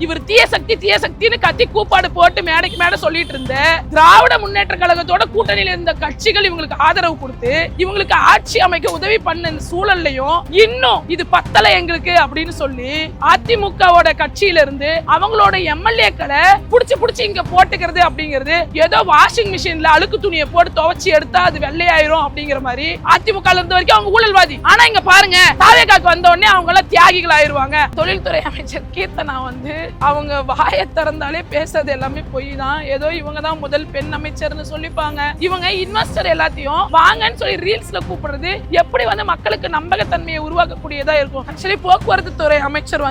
இவர் தீய சக்தின்னு கத்தி கூப்பாடு போட்டு மேடைக்கு மேடை சொல்லிட்டு இருந்த திராவிட முன்னேற்ற கழகத்தோட கூட்டணியில இருந்த கட்சிகள் இவங்களுக்கு ஆதரவு கொடுத்து இவங்களுக்கு ஆட்சி அமைக்க உதவி பண்ண சூழல்லையும் இன்னும் இது பத்தல எங்களுக்கு அப்படின்னு சொல்லி அதிமுகவோட கட்சியில இருந்து அவங்களோட எம்எல்ஏக்களை புடிச்சு இங்க போட்டுக்கிறது அப்படிங்கிறது ஏதோ வாஷிங் மிஷின்ல அழுக்கு துணியை போட்டு துவைச்சி எடுத்தா அது வெள்ளையாயிரும் அப்படிங்கிற மாதிரி அதிமுக இருந்த வரைக்கும் அவங்க ஊழல்வாதி. ஆனா இங்க பாருங்க தாவேகாக்கு வந்த உடனே அவங்க எல்லாம் தியாகிகள் ஆயிருவாங்க. தொழில்துறை அமைச்சர் கீர்த்தனா அவங்க வாயை திறந்தாலே பேசுறது எல்லாமே பொய் தான். ஏதோ இவங்க தான் முதல் பெண் அமைச்சர்னு சொல்லிப்பாங்க. இவங்க இன்வெஸ்டர் எல்லாத்தையும் வாங்கன்னு சொல்லி ரீல்ஸ்ல கூப்பிடுறது எப்படி மக்களுக்கு நம்பகத்தன்மையை உருவாக்கக்கூடியதா இருக்கும். ஆக்சுவலி போக்குவரத்து துறை அமைச்சர்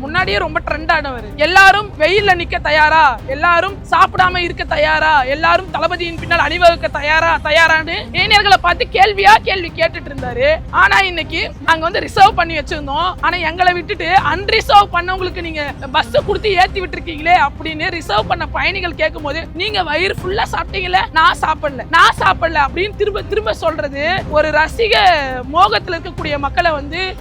முன்னாடியே ரொம்ப ட்ரெண்ட் ஆனவர். எல்லாரும் வெயில்ல நிக்க தயாரா, எல்லாரும் சாப்பிடாம இருக்க தயாரா, எல்லாரும் தளபதியின் பின்னால் அணிவகுக்க தயாரான்னு இளைஞர்களை பார்த்து கேள்வி கேட்டுட்டு இருந்தாரு. ஆனா இன்னைக்கு நாங்க ரிசர்வ் பண்ணி வச்சிருந்தோம். ஆனா எங்களை விட்டுட்டு அன்ரிசர்வ் பண்ணவங்களுக்கு நீங்க பஸ் கொடுத்து ஏத்தி விட்டுருக்கீங்களே அப்படின்னு ரிசர்வ் பண்ண பயணிகள் கேட்கும் போது நீங்க வயிறு ஃபுல்லா சாப்பிட்டீங்களே, நான் சாப்பிடல அப்படின்னு திரும்ப சொல்றது ஒரு ரசிக மோகத்துல இருக்கக்கூடிய மக்களை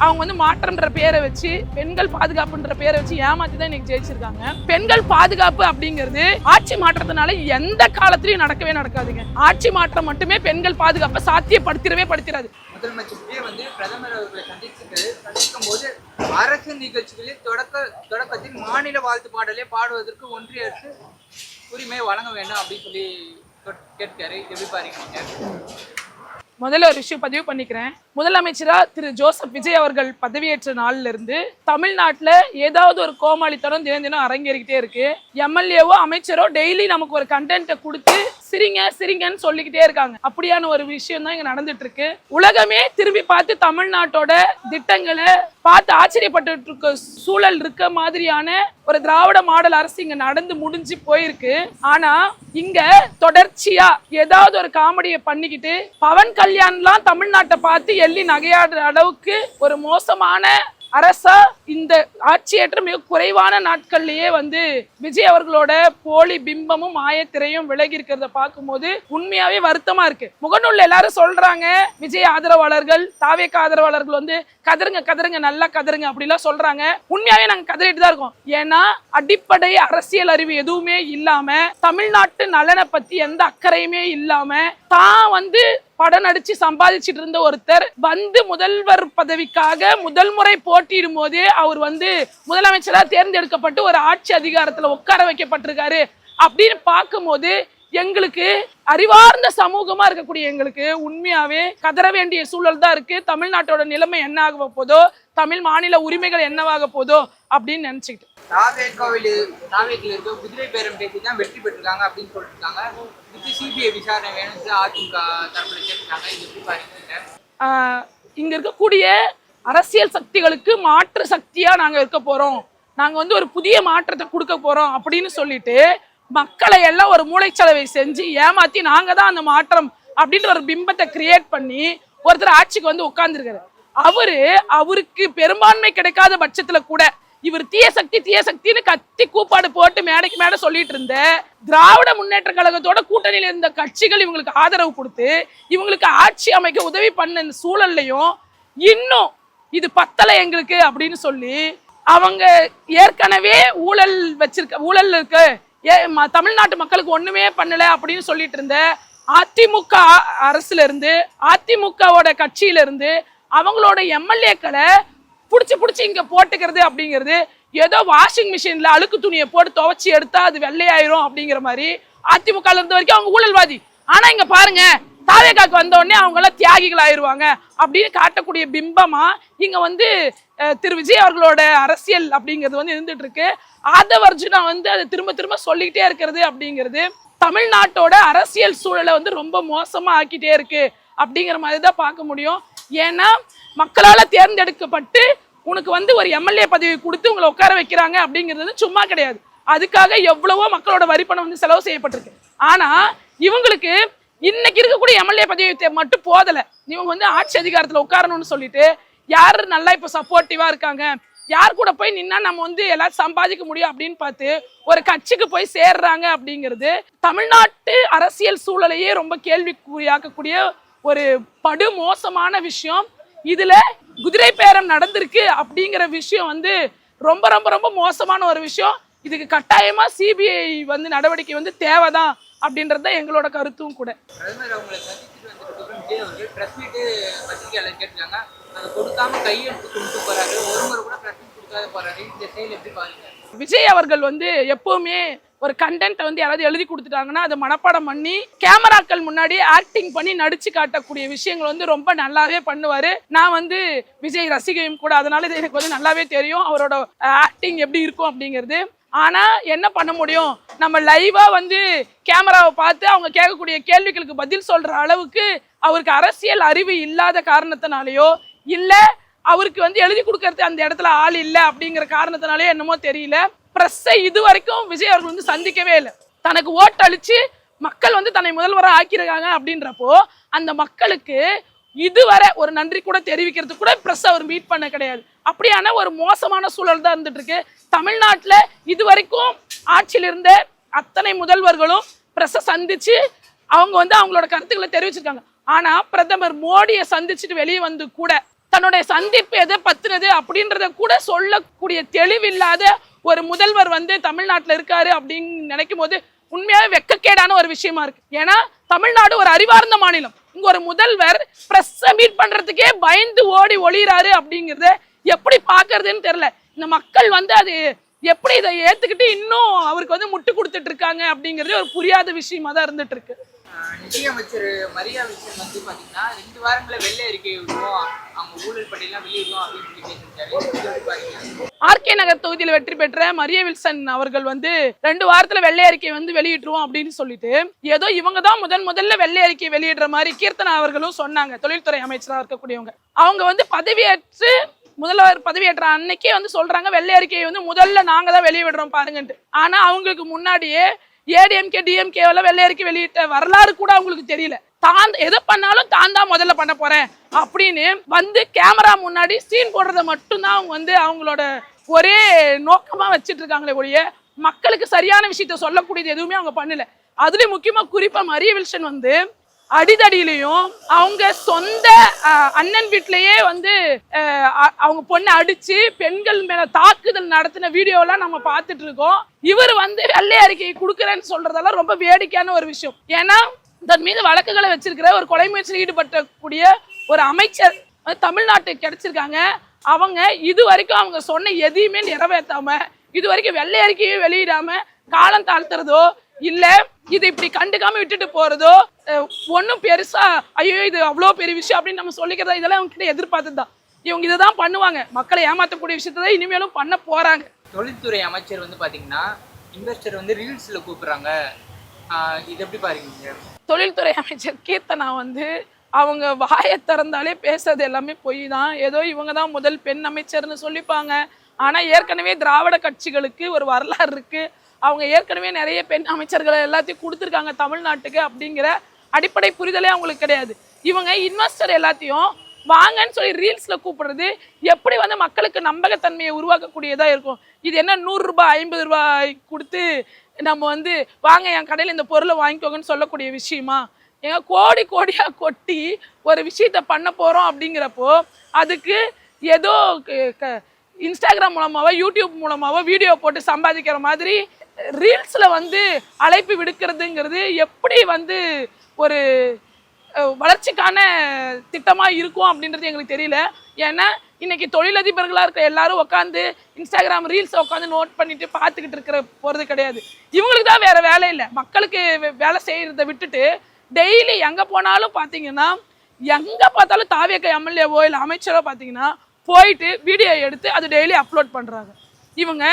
அவங்க மாற்றம்ன்ற பேரை வச்சு பெண்கள் பாதுகாப்புன்ற பேரை வச்சு ஏமாத்தி தான் இன்னைக்கு ஜெயிச்சிருக்காங்க. பெண்கள் பாதுகாப்பு அப்படிங்கிறது ஆட்சி மாற்றத்தினால எந்த காலத்திலயும் நடக்கவே நடக்காதுங்க. ஆட்சி மாற்றம் மட்டுமே பெண்கள் பாதுகாப்பை படுத்திடாது. முதலமைச்சர் பிரதமர் அவர்களை சந்திக்கும் போது அரசு நிகழ்ச்சிகளில் தொடக்கத்தில் மாநில வாழ்த்து பாடலே பாடுவதற்கு ஒன்றிய அரசு உரிமை வழங்க வேண்டும் அப்படின்னு சொல்லி கேட்காரு. எப்படி பாருங்க? முதல்ல ஒரு விஷயம் பதிவு பண்ணிக்கிறேன். முதலமைச்சரா திரு ஜோசப் விஜய் அவர்கள் பதவியேற்ற நாள்ல இருந்து தமிழ்நாட்டுல ஏதாவது ஒரு கோமாளித்தனம் தினம் அரங்கேறிக்கிட்டே இருக்கு. எம்எல்ஏவோ அமைச்சரோ டெய்லி நமக்கு ஒரு கண்டென்ட்டை கொடுத்து சிரிங்கன்னு சொல்லிக்கிட்டே இருக்காங்க. அப்படியான ஒரு விஷயம் தான் இங்க நடந்துட்டு இருக்கு. உலகமே திரும்பி பார்த்து தமிழ்நாட்டோட திட்டங்களை பார்த்து ஆச்சரியப்பட்டு இருக்க சூழல் இருக்க மாதிரியான ஒரு திராவிட மாடல் அரசு இங்க நடந்து முடிஞ்சு போயிருக்கு. ஆனா இங்க தொடர்ச்சியா ஏதாவது ஒரு காமெடியை பண்ணிக்கிட்டு பவன் கல்யாண்லாம் தமிழ்நாட்டை பார்த்து எள்ளி நகையாடுற அளவுக்கு ஒரு மோசமான அரசா இந்த ஆட்சியேற்ற மிக குறைவான நாட்கள்லயே விஜய் அவர்களோட போலி பிம்பமும் மாயத்திரையும் விலகி இருக்கிறத பார்க்கும்போது உண்மையாவே வருத்தமா இருக்கு. முகநூல்ல எல்லாரும் சொல்றாங்க விஜய் ஆதரவாளர்கள் தாவேக ஆதரவாளர்கள் கதருங்க நல்லா கதருங்க அப்படிலாம் சொல்றாங்க. உண்மையாவே நாங்க கதறிட்டு தான் இருக்கோம். ஏன்னா அடிப்படை அரசியல் அறிவு எதுவுமே இல்லாம தமிழ்நாட்டு நலனை பத்தி எந்த அக்கறையுமே இல்லாம தான் படம் நடிச்சு சம்பாதிச்சுட்டு இருந்த ஒருத்தர் முதல்வர் பதவிக்காக முதல் முறை போட்டியிடும் போதே அவர் முதலமைச்சரா தேர்ந்தெடுக்கப்பட்டு ஒரு ஆட்சி அதிகாரத்துல உட்கார வைக்கப்பட்டிருக்காரு அப்படின்னு பார்க்கும்போது எங்களுக்கு அறிவார்ந்த சமூகமா இருக்கக்கூடிய எங்களுக்கு உண்மையாவே கதற வேண்டிய சூழல் தான் இருக்கு. தமிழ்நாட்டோட நிலைமை என்ன ஆக போதோ, தமிழ் மாநில உரிமைகள் என்னவாக போதோ அப்படின்னு நினைச்சுக்கிட்டு குதிரை பேரம் பேசி தான் வெற்றி பெற்றிருக்காங்க அப்படின்னு சொல்லிருக்காங்க. சிபிஐ விசாரணை வேணும் அதிமுக தரப்புல கேட்டிருக்காங்க. இங்க இருக்கக்கூடிய அரசியல் சக்திகளுக்கு மாற்று சக்தியா நாங்க இருக்க போறோம், நாங்க ஒரு புதிய மாற்றத்தை கொடுக்க போறோம் அப்படின்னு சொல்லிட்டு மக்களை எல்லாம் ஒரு மூளைச்சலவை செஞ்சு ஏமாத்தி நாங்க தான் அந்த மாற்றம் அப்படின்ற ஒரு பிம்பத்தை கிரியேட் பண்ணி ஒருத்தர் ஆட்சிக்கு உட்கார்ந்துருக்காரு. அவருக்கு பெரும்பான்மை கிடைக்காத பட்சத்துல கூட இவர் தீய சக்தின்னு கத்தி கூப்பாடு போட்டு மேடைக்கு மேடை சொல்லிட்டு இருந்த திராவிட முன்னேற்ற கழகத்தோட கூட்டணியில இருந்த கட்சிகள் இவங்களுக்கு ஆதரவு கொடுத்து இவங்களுக்கு ஆட்சி அமைக்க உதவி பண்ண சூழல்லையும் இன்னும் இது பத்தல எங்களுக்கு அப்படின்னு சொல்லி அவங்க ஏற்கனவே ஊழல் இருக்கு, தமிழ்நாட்டு மக்களுக்கு ஒண்ணுமே பண்ணல அப்படின்னு சொல்லிட்டு இருந்த அதிமுக அரசுல இருந்து அதிமுகவோட கட்சியில இருந்து அவங்களோட எம்எல்ஏக்களை புடிச்சு இங்க போட்டுக்கிறது அப்படிங்கிறது ஏதோ வாஷிங் மிஷின்ல அழுக்கு துணியை போட்டு துவைச்சி எடுத்தா அது வெள்ளையாயிரும் அப்படிங்கிற மாதிரி அதிமுக இருந்த வரைக்கும் அவங்க ஊழல்வாதி. ஆனா இங்க பாருங்க தாவேகாக்கு வந்த உடனே அவங்க எல்லாம் தியாகிகள் ஆயிருவாங்க அப்படின்னு காட்டக்கூடிய பிம்பமா இங்க திரு விஜய் அவர்களோட அரசியல் அப்படிங்கிறது இருந்துட்டு இருக்கு. ஆதவர்ஜுனா அதை திரும்ப சொல்லிக்கிட்டே இருக்கிறது அப்படிங்கிறது தமிழ்நாட்டோட அரசியல் சூழலை ரொம்ப மோசமா ஆக்கிட்டே இருக்கு அப்படிங்கிற மாதிரி தான் பார்க்க முடியும். ஏன்னா மக்களால தேர்ந்தெடுக்கப்பட்டு உனக்கு ஒரு எம்எல்ஏ பதவி கொடுத்து உங்களை உட்கார வைக்கிறாங்க அப்படிங்கிறது சும்மா கிடையாது. அதுக்காக எவ்வளவோ மக்களோட வரிப்பணம் செலவு செய்யப்பட்டிருக்கு. ஆனா இவங்களுக்கு இன்னைக்கு இருக்கக்கூடிய எம்எல்ஏ பதவி மட்டும் போதல. இவங்க ஆட்சி அதிகாரத்துல உட்காரணும்னு சொல்லிட்டு யாரு நல்லா இப்ப சப்போர்ட்டிவா இருக்காங்க, யார் கூட போய் நின்னா நம்ம எல்லாரும் சம்பாதிக்க முடியும் அப்படின்னு பார்த்து ஒரு கட்சிக்கு போய் சேர்றாங்க அப்படிங்கிறது தமிழ்நாட்டு அரசியல் சூழலையே ரொம்ப கேள்விக்குறியாக்கக்கூடிய ஒரு படு மோசமான விஷயம். இதுல குதிரை பேரம் நடந்திருக்கு அப்படிங்கிற விஷயம் ரொம்ப ரொம்ப ரொம்ப மோசமான ஒரு விஷயம். இதுக்கு கட்டாயமா சிபிஐ வந்து நடவடிக்கை வந்து தேவைதான் அப்படின்றது தான் எங்களோட கருத்தும் கூட. பிரதமர் அவங்களை சந்திச்சுட்டு வந்ததுக்கு விஜய் அவர்கள் பிரஸ் மீட் பத்திரிகையாளர் கேட்டிருக்காங்க, அதை கொடுக்காம கையெழுத்து கொண்டு போறாரு, ஒரு முறை கூட பிரஸ் மீட் கொடுக்காத போறாரு. இந்த செயல் எப்படி பாருங்க? விஜய் அவர்கள் வந்து எப்பவுமே ஒரு கண்டென்ட்டை வந்து யாராவது எழுதி கொடுத்துட்டாங்கன்னா அதை மனப்பாடம் பண்ணி கேமராக்கள் முன்னாடி ஆக்டிங் பண்ணி நடிச்சு காட்டக்கூடிய விஷயங்கள் வந்து ரொம்ப நல்லாவே பண்ணுவாரு. நான் வந்து விஜய் ரசிகையும் கூட, அதனால இது எனக்கு வந்து நல்லாவே தெரியும் அவரோட ஆக்டிங் எப்படி இருக்கும் அப்படிங்கிறது. ஆனா என்ன பண்ண முடியும், நம்ம லைவா வந்து கேமராவை பார்த்து அவங்க கேட்கக்கூடிய கேள்விகளுக்கு பதில் சொல்ற அளவுக்கு அவருக்கு அரசியல் அறிவு இல்லாத காரணத்தினாலேயோ இல்ல அவருக்கு வந்து எழுதி கொடுக்கறது அந்த இடத்துல ஆள் இல்லை அப்படிங்கிற காரணத்தினாலே என்னமோ தெரியல, பிரஸ்ஸை இது வரைக்கும் விஜய் அவர்கள் வந்து சந்திக்கவே இல்லை. தனக்கு ஓட்டு அளிச்சு மக்கள் வந்து தன்னை முதல்வராக ஆக்கியிருக்காங்க அப்படின்றப்போ அந்த மக்களுக்கு இதுவரை ஒரு நன்றி கூட தெரிவிக்கிறதுக்கு கூட பிரஸ் அவர் மீட் பண்ண கிடையாது. அப்படியான ஒரு மோசமான சூழல் தான் இருந்துட்டு இருக்கு தமிழ்நாட்டில். இது வரைக்கும் ஆட்சியில் இருந்த அத்தனை முதல்வர்களும் பிரஸ்ஸை சந்திச்சு அவங்க வந்து அவங்களோட கருத்துக்களை தெரிவிச்சிருக்காங்க. ஆனா பிரதமர் மோடியை சந்திச்சுட்டு வெளியே வந்து கூட தன்னுடைய சந்திப்பு எதை பத்தினது அப்படின்றத கூட சொல்லக்கூடிய தெளிவில்லாத ஒரு முதல்வர் வந்து தமிழ்நாட்டில் இருக்காரு அப்படின்னு நினைக்கும் போது உண்மையாவே வெக்கக்கேடான ஒரு விஷயமா இருக்கு. ஏன்னா தமிழ்நாடு ஒரு அறிவார்ந்த மாநிலம். இங்க ஒரு முதல்வர் பிரஸ் மீட் பண்றதுக்கே பயந்து ஓடி ஒளிறாரு அப்படிங்கறத எப்படி பாக்குறதுன்னு தெரியல. இந்த மக்கள் வந்து அது எப்படி இதை ஏத்துக்கிட்டு இன்னும் அவருக்கு வந்து முட்டு கொடுத்துட்டு இருக்காங்க அப்படிங்கிறது ஒரு புரியாத விஷயமா தான் இருந்துட்டு இருக்கு. நிதியமைச்சர் மரியா வில்சன் வந்து பாத்தீங்கன்னா 2 வாரங்கள வெள்ளை அறிக்கை விடுவோம், அவங்க ஊழல் பட்டியலாம் வெளியிடுவோம் அப்படின்னு சொல்லி பேசியிருக்காரு. ஆர்கே நகர் தொகுதியில் வெற்றி பெற்ற மரியா வில்சன் அவர்கள் வந்து 2 வாரத்துல வெள்ளை அறிக்கை வந்து வெளியிட்டுருவோம் அப்படின்னு சொல்லிட்டு ஏதோ இவங்க தான் முதல்ல வெள்ளை அறிக்கை வெளியிடுற மாதிரி கீர்த்தனா அவர்களும் சொன்னாங்க. தொழில்துறை அமைச்சராக இருக்கக்கூடியவங்க அவங்க வந்து பதவியேற்று முதல்வர் பதவியேற்ற அன்னைக்கே வந்து சொல்றாங்க வெள்ளை அறிக்கையை வந்து முதல்ல நாங்க தான் வெளியே விடுறோம் பாருங்கன்ட்டு. ஆனா அவங்களுக்கு முன்னாடியே ஏடிஎம்கே டிஎம்கே வெள்ளை அறிக்கை வெளியிட்ட வரலாறு கூட அவங்களுக்கு தெரியல. தான் எதை பண்ணாலும் தான் தான் முதல்ல பண்ண போறேன் அப்படின்னு வந்து கேமரா முன்னாடி சீன் போடுறத மட்டும்தான் அவங்க வந்து அவங்களோட ஒரே நோக்கமா வச்சுட்டு இருக்காங்களே ஒழிய மக்களுக்கு சரியான விஷயத்த சொல்லக்கூடியது எதுவுமே அவங்க பண்ணல. அதுலயும் முக்கியமா குறிப்பா மரியா வில்சன் வந்து அடிதடியிலையும் அவங்க சொந்த அண்ணன் வீட்டிலேயே வந்து அவங்க பொண்ணை அடிச்சு பெண்கள் மேல தாக்குதல் நடத்தின வீடியோலாம் நம்ம பார்த்துட்டு இருக்கோம். இவர் வந்து வெள்ளை அறிக்கையை கொடுக்குறேன்னு சொல்றதெல்லாம் ரொம்ப வேடிக்கையான ஒரு விஷயம். ஏன்னா தன் மீது வழக்குகளை வச்சிருக்கிற ஒரு கொலை முயற்சியில் ஈடுபட்டக்கூடிய ஒரு அமைச்சர் தமிழ்நாட்டுக்கு கிடைச்சிருக்காங்க. அவங்க இது வரைக்கும் அவங்க சொன்ன எதையுமே நிறைவேற்றாம இது வரைக்கும் வெள்ளை அறிக்கையை வெளியிடாம காலம் தாழ்த்துறதோ இல்ல இது இப்படி கண்டுக்காம விட்டுட்டு போறதோ ஒன்னும் பெருசா ஐயோ இது அவ்வளோ பெரிய விஷயம் அப்படின்னு நம்ம சொல்லிக்கிறதா இதெல்லாம் அவங்க கிட்ட எதிர்பார்த்துதான். இவங்க இதுதான் பண்ணுவாங்க, மக்களை ஏமாற்றக்கூடிய விஷயத்தான் இனிமேலும் பண்ண போறாங்க. தொழில்துறை அமைச்சர் வந்து பாத்தீங்கன்னா இன்வெஸ்டர் வந்து ரீல்ஸ்ல கூப்பிடுறாங்க, இது எப்படி பாருங்க? தொழில்துறை அமைச்சர் கீர்த்தனா வந்து அவங்க வாயை திறந்தாலே பேசுறது எல்லாமே பொய் தான். ஏதோ இவங்க தான் முதல் பெண் அமைச்சர்னு சொல்லிப்பாங்க. ஆனா ஏற்கனவே திராவிட கட்சிகளுக்கு ஒரு வரலாறு இருக்கு. அவங்க ஏற்கனவே நிறைய பெண் அமைச்சர்களை எல்லாத்தையும் கொடுத்துருக்காங்க தமிழ்நாட்டுக்கு அப்படிங்கிற அடிப்படை புரிதலே அவங்களுக்கு கிடையாது. இவங்க இன்வெஸ்டர் எல்லாத்தையும் வாங்கன்னு சொல்லி ரீல்ஸ்ல கூப்பிடுறது எப்படி வந்து மக்களுக்கு நம்பகத்தன்மையை உருவாக்கக்கூடியதா இருக்கும். இது என்ன 100 ரூபாய் 50 ரூபாய் கொடுத்து நம்ம வந்து வாங்க என் கடையில் இந்த பொருளை வாங்கிக்கோங்கன்னு சொல்லக்கூடிய விஷயமா? ஏங்க கோடி கோடியா கொட்டி ஒரு விஷயத்த பண்ண போறோம் அப்படிங்கிறப்போ அதுக்கு ஏதோ இன்ஸ்டாகிராம் மூலமாவோ யூடியூப் மூலமாவோ வீடியோ போட்டு சம்பாதிக்கிற மாதிரி ரீல்ஸ்ல வந்து அழைப்பு விடுக்கிறதுங்கிறது எப்படி வந்து ஒரு வளர்ச்சிக்கான திட்டமா இருக்கும் அப்படின்றது எங்களுக்கு தெரியல. ஏன்னா இன்னைக்கு தொழிலதிபர்களா இருக்க எல்லாரும் உட்காந்து இன்ஸ்டாகிராம் ரீல்ஸ் உட்காந்து நோட் பண்ணிட்டு பார்த்துக்கிட்டு இருக்கிற போறது கிடையாது. இவங்களுக்கு தான் வேற வேலை இல்லை. மக்களுக்கு வேலை செய்யறதை விட்டுட்டு டெய்லி எங்க போனாலும் பார்த்தீங்கன்னா எங்க பார்த்தாலும் தாவேக எம்எல்ஏவோ இல்லை அமைச்சரோ பார்த்தீங்கன்னா போயிட்டு வீடியோ எடுத்து அது டெய்லி அப்லோட் பண்றாங்க. இவங்க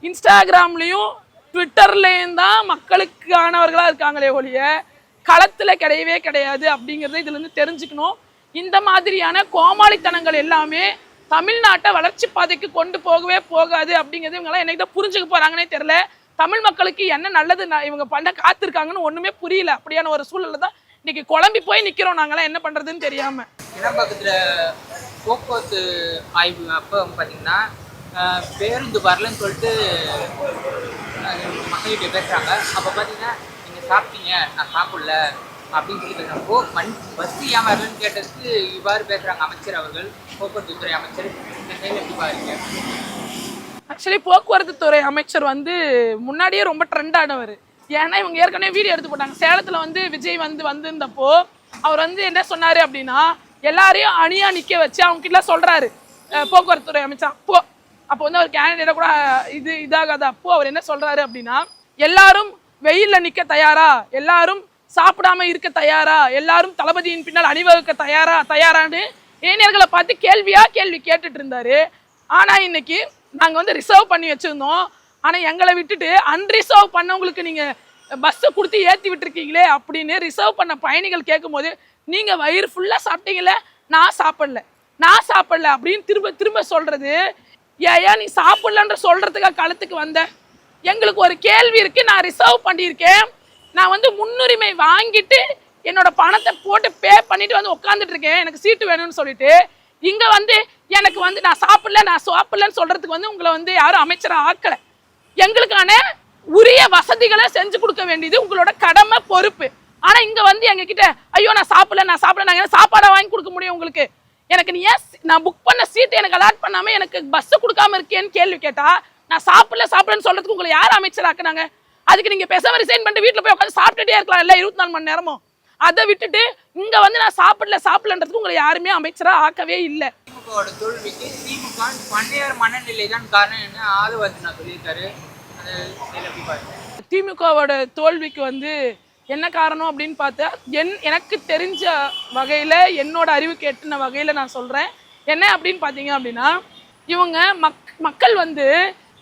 இன்ஸ்டாகிராம்லயும் ட்விட்டர்லேயும் தான் மக்களுக்கானவர்களாக இருக்காங்களே ஒழிய களத்தில் கிடையவே கிடையாது அப்படிங்கிறத இதுலேருந்து தெரிஞ்சுக்கணும். இந்த மாதிரியான கோமாளித்தனங்கள் எல்லாமே தமிழ்நாட்டை வளர்ச்சி பாதைக்கு கொண்டு போகவே போகாது அப்படிங்கிறது இவங்கெல்லாம் என்னைக்கு தான் புரிஞ்சுக்க போகிறாங்கன்னே தெரில. தமிழ் மக்களுக்கு என்ன நல்லது இவங்க பண்ண காத்திருக்காங்கன்னு ஒன்றுமே புரியல. அப்படியான ஒரு சூழலில் தான் இன்னைக்கு குழம்பி போய் நிற்கிறோம் நாங்களாம் என்ன பண்ணுறதுன்னு தெரியாமல். பக்கத்தில் போக்குவரத்து ஆய்வு அப்போ பார்த்தீங்கன்னா பேருந்து வரலன்னு சொல்லிட்டு மக்கள்கிட்ட பேசுகிறாங்க. அப்போ பார்த்தீங்கன்னா நீங்கள் சாப்பிட்டீங்க, நான் சாப்பிடல அப்படின்னு சொல்லி பேசுகிறப்போ பஸ் ஏன் வரலன்னு கேட்டதுக்கு இவ்வாறு பேசுகிறாங்க அமைச்சர் அவர்கள், போக்குவரத்து துறை அமைச்சர். இந்த செயல் எப்படி பாருங்க? ஆக்சுவலி போக்குவரத்து துறை அமைச்சர் வந்து முன்னாடியே ரொம்ப ட்ரெண்ட் ஆனவர். ஏன்னா இவங்க ஏற்கனவே வீடியோ எடுத்து போட்டாங்க. சேலத்தில் வந்து விஜய் வந்திருந்தப்போ அவர் வந்து என்ன சொன்னார் அப்படின்னா, எல்லாரையும் அணியா நிற்க வச்சு அவங்க கிட்ட சொல்கிறாரு போக்குவரத்து துறை அமைச்சர். அப்போ வந்து அவர் கேண்டிடேட்டை கூட இதாகாது. அப்போ அவர் என்ன சொல்கிறாரு அப்படின்னா, எல்லாரும் வெயிலில் நிற்க தயாரா, எல்லாரும் சாப்பிடாம இருக்க தயாரா, எல்லாரும் தளபதியின் பின்னால் அணிவகுக்க தயாரான்னு இளைஞர்களை பார்த்து கேள்வி கேட்டுட்டு இருந்தாரு. ஆனால் இன்னைக்கு நாங்கள் வந்து ரிசர்வ் பண்ணி வச்சுருந்தோம், ஆனால் எங்களை விட்டுட்டு அன்ரிசர்வ் பண்ணவங்களுக்கு நீங்கள் பஸ்ஸை கொடுத்து ஏற்றி விட்டுருக்கீங்களே அப்படின்னு ரிசர்வ் பண்ண பயணிகள் கேட்கும்போது, நீங்கள் வயிறு ஃபுல்லாக சாப்பிட்டீங்களே, நான் சாப்பிடல அப்படின்னு திரும்ப சொல்கிறது. ஏன் நீ சாப்பிடலன்ற சொல்கிறதுக்காக களத்துக்கு வந்தேன்? எங்களுக்கு ஒரு கேள்வி இருக்குது. நான் ரிசர்வ் பண்ணியிருக்கேன், நான் வந்து முன்னுரிமை வாங்கிட்டு என்னோட பணத்தை போட்டு பே பண்ணிட்டு வந்து உட்காந்துட்டு இருக்கேன், எனக்கு சீட்டு வேணும்னு சொல்லிட்டு இங்கே வந்து எனக்கு வந்து நான் சாப்பிடலன்னு சொல்கிறதுக்கு வந்து உங்களை வந்து யாரும் அமைச்சராக ஆக்கலை. எங்களுக்கான உரிய வசதிகளை செஞ்சு கொடுக்க வேண்டியது உங்களோட கடமை, பொறுப்பு. ஆனால் இங்கே வந்து எங்ககிட்ட ஐயோ நான் சாப்பிடல நாங்கள் என்ன சாப்பாடை வாங்கி கொடுக்க முடியும் உங்களுக்கு? எனக்கு நீ ஏன் நான் புக் பண்ண சீட்டு எனக்கு அலாட் பண்ணாமல் எனக்கு பஸ்ஸு கொடுக்காம இருக்கேன்னு கேள்வி கேட்டால், நான் சாப்பிடலன்னு சொல்கிறதுக்கு உங்களை யார் அமைச்சராக்குனாங்க? அதுக்கு நீங்கள் பேசாமல் ரிசைன் பண்ணிட்டு வீட்டில் போய் உட்காந்து சாப்பிட்டுட்டே இருக்கலாம் இல்லை 24 மணி நேரமும். அதை விட்டுட்டு இங்கே வந்து நான் சாப்பிடலன்றதுக்கு உங்களை யாருமே அமைச்சராக ஆக்கவே இல்லை. திமுகவோட தோல்விக்கு திமுக பண்ணையார் மனநிலை தான் காரணம் என்ன ஆதவர்ஜுனா சொல்லியிருக்காரு. திமுகவோட தோல்விக்கு வந்து என்ன காரணம் அப்படின்னு பார்த்தா, எனக்கு தெரிஞ்ச வகையில் என்னோட அறிவுக்கு எட்டின வகையில் நான் சொல்கிறேன். என்ன அப்படின்னு பார்த்தீங்க அப்படின்னா, இவங்க மக்கள் வந்து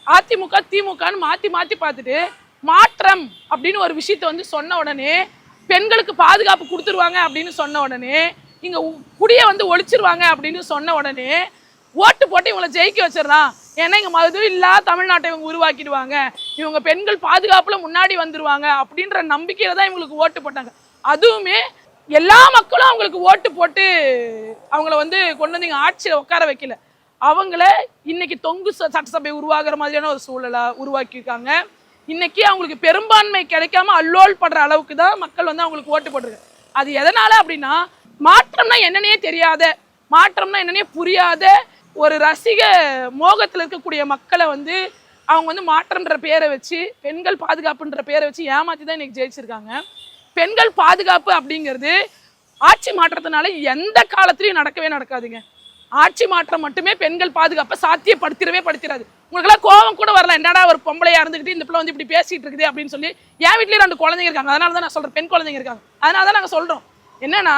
அதிமுக திமுகன்னு மாற்றி பார்த்துட்டு மாற்றம் அப்படின்னு ஒரு விஷயத்தை வந்து சொன்ன உடனே, பெண்களுக்கு பாதுகாப்பு கொடுத்துருவாங்க அப்படின்னு சொன்ன உடனே, இங்கே குடியை வந்து ஒழிச்சிருவாங்க அப்படின்னு சொன்ன உடனே ஓட்டு போட்டு இவங்களை ஜெயிக்க வச்சிடறான். ஏன்னா இங்கே மது இல்லாத தமிழ்நாட்டை இவங்க உருவாக்கிடுவாங்க, இவங்க பெண்கள் பாதுகாப்பில் முன்னாடி வந்துடுவாங்க அப்படின்ற நம்பிக்கையில் தான் இவங்களுக்கு ஓட்டு போட்டாங்க. அதுவுமே எல்லா மக்களும் அவங்களுக்கு ஓட்டு போட்டு அவங்கள வந்து கொண்டு வந்து இங்கே ஆட்சியில் உட்கார வைக்கல. அவங்கள இன்னைக்கு தொங்கு சட்டசபை உருவாகிற மாதிரியான ஒரு சூழலை உருவாக்கியிருக்காங்க. இன்னைக்கு அவங்களுக்கு பெரும்பான்மை கிடைக்காம அல்லோல் படுற அளவுக்கு தான் மக்கள் வந்து அவங்களுக்கு ஓட்டு போட்டிருக்காங்க. அது எதனால அப்படின்னா, மாற்றம்னா என்னன்னே தெரியாத, மாற்றம்னா என்னன்னே புரியாத ஒரு ரசிக மோகத்தில் இருக்கக்கூடிய மக்களை வந்து அவங்க வந்து மாற்றம்ன்ற பேரை வச்சு, பெண்கள் பாதுகாப்புன்ற பேரை வச்சு ஏமாற்றி தான் இன்னைக்கு ஜெயிச்சிருக்காங்க. பெண்கள் பாதுகாப்பு அப்படிங்கிறது ஆட்சி மாற்றத்தினால எந்த காலத்திலையும் நடக்காதுங்க. ஆட்சி மாற்றம் மட்டுமே பெண்கள் பாதுகாப்பை படுத்திடாது. உங்களுக்கெல்லாம் கோபம் கூட வரல, என்னடா ஒரு பொம்பளையா இருந்துக்கிட்டு இந்த பிள்ளை வந்து இப்படி பேசிட்டு இருக்குது அப்படின்னு சொல்லி. என் வீட்லேயே 2 குழந்தைங்க இருக்காங்க, அதனால தான் நான் சொல்கிறேன், பெண் குழந்தைங்க இருக்காங்க. அதனால தான் நாங்கள் சொல்கிறோம் என்னன்னா,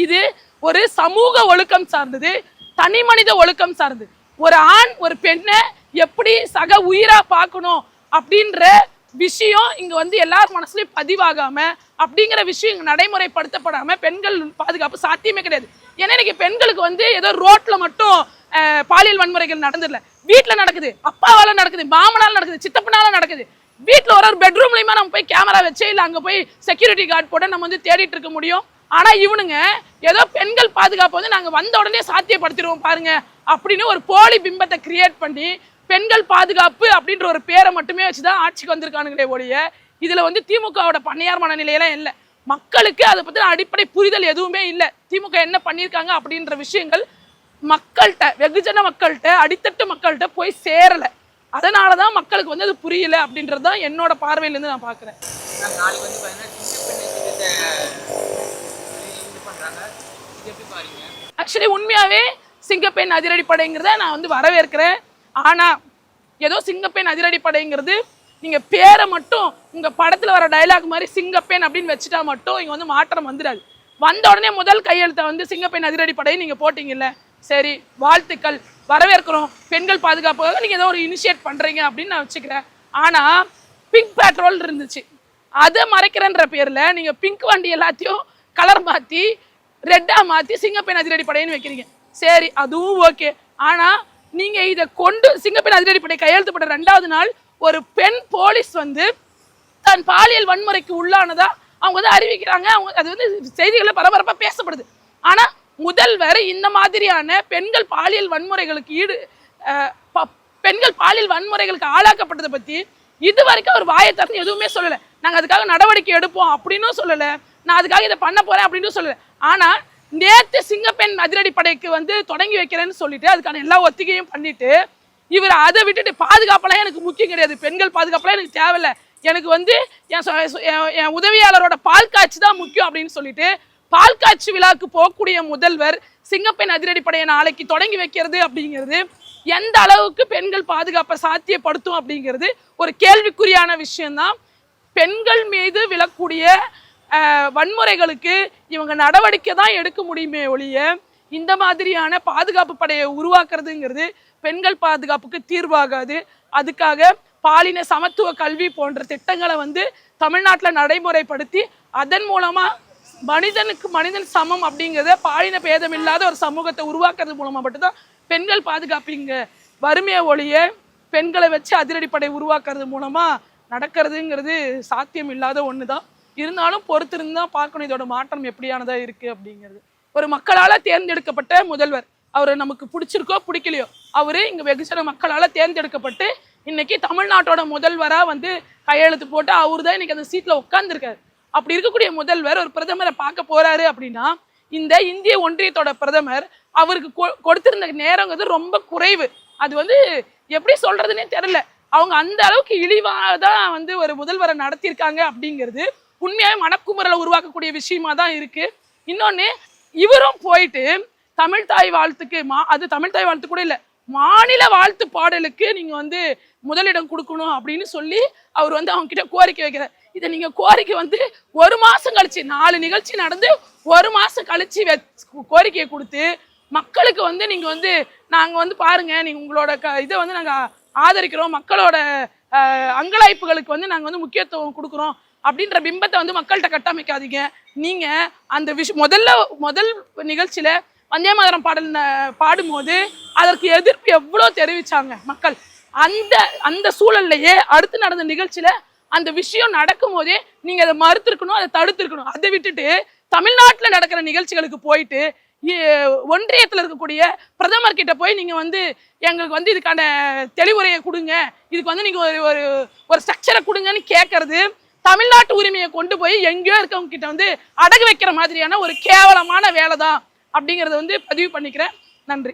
இது ஒரு சமூக ஒழுக்கம் சார்ந்தது, தனி மனித ஒழுக்கம் சார்ந்தது. ஒரு ஆண் ஒரு பெண்ணை எப்படி சக உயிரா பார்க்கணும் அப்படின்ற விஷயம் இங்க வந்து எல்லார் மனசுலயும் பதிவாகாம, அப்படிங்கிற விஷயம் இங்க நடைமுறைப்படுத்தப்படாம பெண்கள் பாதுகாப்பு சாத்தியமே கிடையாது. ஏன்னா இன்னைக்கு பெண்களுக்கு வந்து ஏதோ ரோட்ல மட்டும் பாலியல் வன்முறைகள் நடந்துடல, வீட்டுல நடக்குது, அப்பாவால நடக்குது, மாமனால நடக்குது, சித்தப்பனால நடக்குது. வீட்டுல ஒரு பெட்ரூம்லயுமா நம்ம போய் கேமரா வச்சு இல்ல அங்க போய் செக்யூரிட்டி கார்டு போட நம்ம வந்து தேடிட்டு இருக்க முடியும். ஆனா இவனுங்க ஏதோ பெண்கள் பாதுகாப்பு வந்து நாங்க வந்த உடனே சாத்தியப்படுத்திடுவோம் பாருங்க அப்படின்னு ஒரு போலி பிம்பத்தை கிரியேட் பண்ணி பெண்கள் பாதுகாப்பு அப்படின்ற ஒரு பேரை மட்டுமே வச்சுதான் ஆட்சிக்கு வந்திருக்கானுங்களே ஒழிய, இதுல வந்து திமுகவோட பண்ணையார் மனநிலையெல்லாம் இல்லை. மக்களுக்கு அதை பத்தின அடிப்படை புரிதல் எதுவுமே இல்லை. திமுக என்ன பண்ணியிருக்காங்க அப்படின்ற விஷயங்கள் மக்கள்கிட்ட, வெகுஜன மக்கள்கிட்ட, அடித்தட்டு மக்கள்கிட்ட போய் சேரலை. அதனாலதான் மக்களுக்கு வந்து அது புரியல அப்படின்றது தான் என்னோட பார்வையிலேருந்து நான் பார்க்குறேன். ஆக்சுவலி உண்மையாவே சிங்கப்பெண் அதிரடிப்படைங்கிறத நான் வந்து வரவேற்கிறேன். ஆனா ஏதோ சிங்கப்பெண் அதிரடிப்படைங்கிறது நீங்க பேரை மட்டும் உங்க படத்துல வர டைலாக் மாதிரி சிங்கப்பெண் அப்படின்னு வச்சுட்டா மட்டும் இங்க வந்து மாற்றம் வந்துடாது. வந்த உடனே முதல் கையெழுத்தை வந்து சிங்கப்பெண் அதிரடிப்படை நீங்க போட்டீங்கல்ல, சரி வாழ்த்துக்கள், வரவேற்கிறோம். பெண்கள் பாதுகாப்புக்காக நீங்க ஏதோ ஒரு இனிஷியேட் பண்றீங்க அப்படின்னு நான் வச்சுக்கிறேன். ஆனா பிங்க் பேட்ரோல் இருந்துச்சு, அதை மறைக்கிறன்ற பேர்ல நீங்க பிங்க் வண்டி எல்லாத்தையும் கலர் மாத்தி ரெட்டா மாத்தி சிங்கப்பெண் அதிரடிப்படைன்னு வைக்கிறீங்க. சரி அதுவும் ஓகே. ஆனா நீங்க இதை கொண்டு சிங்கப்பெண் அதிரடிப்படை கையெழுத்துப்பட்ட 2வது நாள் ஒரு பெண் போலீஸ் வந்து தன் பாலியல் வன்முறைக்கு உள்ளானதா அவங்க வந்து அறிவிக்கிறாங்க. அவங்க அது வந்து செய்திகளை பரபரப்பா பேசப்படுது. ஆனா முதல்வர் இந்த மாதிரியான பெண்கள் பாலியல் வன்முறைகளுக்கு ஆளாக்கப்பட்டதை பத்தி இது வரைக்கும் ஒரு வாயை திறந்து எதுவுமே சொல்லலை. நாங்கள் அதுக்காக நடவடிக்கை எடுப்போம் அப்படின்னும் சொல்லலை, நான் அதுக்காக இதை பண்ண போறேன் அப்படின்னு சொல்லலை. ஆனா நேற்று சிங்கப்பெண் அதிரடிப்படைக்கு வந்து தொடங்கி வைக்கிறேன்னு சொல்லிட்டு அதுக்கான எல்லா ஒத்திகையும் பண்ணிட்டு இவர் அதை விட்டுட்டு பாதுகாப்பெல்லாம் எனக்கு முக்கியம் கிடையாது, பெண்கள் பாதுகாப்பெல்லாம் எனக்கு தேவையில்லை, எனக்கு வந்து என் உதவியாளரோட பால் காட்சி தான் முக்கியம் அப்படின்னு சொல்லிட்டு பால் காட்சி விழாக்கு போகக்கூடிய முதல்வர் சிங்கப்பெண் அதிரடிப்படையை நாளைக்கு தொடங்கி வைக்கிறது அப்படிங்கிறது எந்த அளவுக்கு பெண்கள் பாதுகாப்பை சாத்தியப்படுத்தும் அப்படிங்கிறது ஒரு கேள்விக்குறியான விஷயம்தான். பெண்கள் மீது விழக்கூடிய வன்முறைகளுக்கு இவங்க நடவடிக்கை தான் எடுக்க முடியுமே ஒழிய இந்த மாதிரியான பாதுகாப்பு படையை உருவாக்குறதுங்கிறது பெண்கள் பாதுகாப்புக்கு தீர்வாகாது. அதுக்காக பாலின சமத்துவ கல்வி போன்ற திட்டங்களை வந்து தமிழ்நாட்டில் நடைமுறைப்படுத்தி அதன் மூலமா மனிதனுக்கு மனிதன் சமம் அப்படிங்கிறத பாலின பேதம் இல்லாத ஒரு சமூகத்தை உருவாக்குறது மூலமா மட்டும்தான் பெண்கள் பாதுகாப்பு இங்க வறுமையை ஒழிய பெண்களை வச்சு அதிரடிப்படை உருவாக்குறது மூலமா நடக்கிறதுங்கிறது சாத்தியம் இல்லாத ஒன்று தான். இருந்தாலும் பொறுத்திருந்து தான் பார்க்கணும் இதோட மாற்றம் எப்படியானதா இருக்கு அப்படிங்கிறது. ஒரு மக்களால் தேர்ந்தெடுக்கப்பட்ட முதல்வர், அவர் நமக்கு பிடிச்சிருக்கோ பிடிக்கலையோ அவரு இங்க வெகுஜன மக்களால் தேர்ந்தெடுக்கப்பட்டு இன்னைக்கு தமிழ்நாட்டோட முதல்வரா வந்து கையெழுத்து போட்டு அவரு தான் இன்னைக்கு அந்த சீட்ல உட்கார்ந்துருக்காரு. அப்படி இருக்கக்கூடிய முதல்வர் ஒரு பிரதமரை பார்க்க போறாரு அப்படின்னா இந்த இந்திய ஒன்றியத்தோட பிரதமர் அவருக்கு கொடுத்திருந்த நேரங்கிறது ரொம்ப குறைவு. அது வந்து எப்படி சொல்றதுன்னே தெரியல. அவங்க அந்த அளவுக்கு இழிவாக தான் வந்து ஒரு முதல்வரை நடத்தியிருக்காங்க அப்படிங்கிறது உண்மையாவே மனக்குமுறலை உருவாக்கக்கூடிய விஷயமா தான் இருக்கு. இன்னொன்னு, இவரும் போயிட்டு தமிழ் தாய் வாழ்த்துக்கு அது தமிழ் தாய் வாழ்த்து கூட இல்லை, மாநில வாழ்த்து பாடலுக்கு நீங்க வந்து முதலிடம் கொடுக்கணும் அப்படின்னு சொல்லி அவர் வந்து அவங்க கிட்ட கோரிக்கை வைக்கிறார். இதை நீங்க கோரிக்கை வந்து ஒரு மாசம் கழிச்சு 4 நிகழ்ச்சி நடந்து ஒரு மாசம் கழிச்சு கோரிக்கையை கொடுத்து மக்களுக்கு வந்து நீங்க வந்து நாங்க வந்து பாருங்க நீங்க உங்களோட இதை வந்து நாங்க ஆதரிக்கிறோம், மக்களோட அங்கலாய்ப்புகளுக்கு வந்து நாங்க வந்து முக்கியத்துவம் கொடுக்குறோம் அப்படின்ற பிம்பத்தை வந்து மக்கள்கிட்ட கட்டமைக்காதீங்க. நீங்க அந்த முதல் நிகழ்ச்சியில வந்தே மாதரம் பாடல் பாடும்போது அதற்கு எதிர்ப்பு எவ்வளோ தெரிவிச்சாங்க மக்கள். அந்த சூழல்லையே அடுத்து நடந்த நிகழ்ச்சியில அந்த விஷயம் நடக்கும் போதே நீங்க அதை மறுத்திருக்கணும், அதை தடுத்திருக்கணும். அதை விட்டுட்டு தமிழ்நாட்டில் நடக்கிற நிகழ்ச்சிகளுக்கு போயிட்டு ஒன்றியத்தில் இருக்கக்கூடிய பிரதமர் கிட்ட போய் நீங்க வந்து எங்களுக்கு வந்து இதுக்கான தெளிவுரையை கொடுங்க, இதுக்கு வந்து நீங்க ஒரு ஸ்ட்ரக்சரை கொடுங்கன்னு கேட்கறது தமிழ்நாட்டு உரிமையை கொண்டு போய் எங்கேயோ இருக்கவங்க கிட்ட வந்து அடகு வைக்கிற மாதிரியான ஒரு கேவலமான வேலை தான் அப்படிங்கிறத வந்து பதிவு பண்ணிக்கிறேன். நன்றி.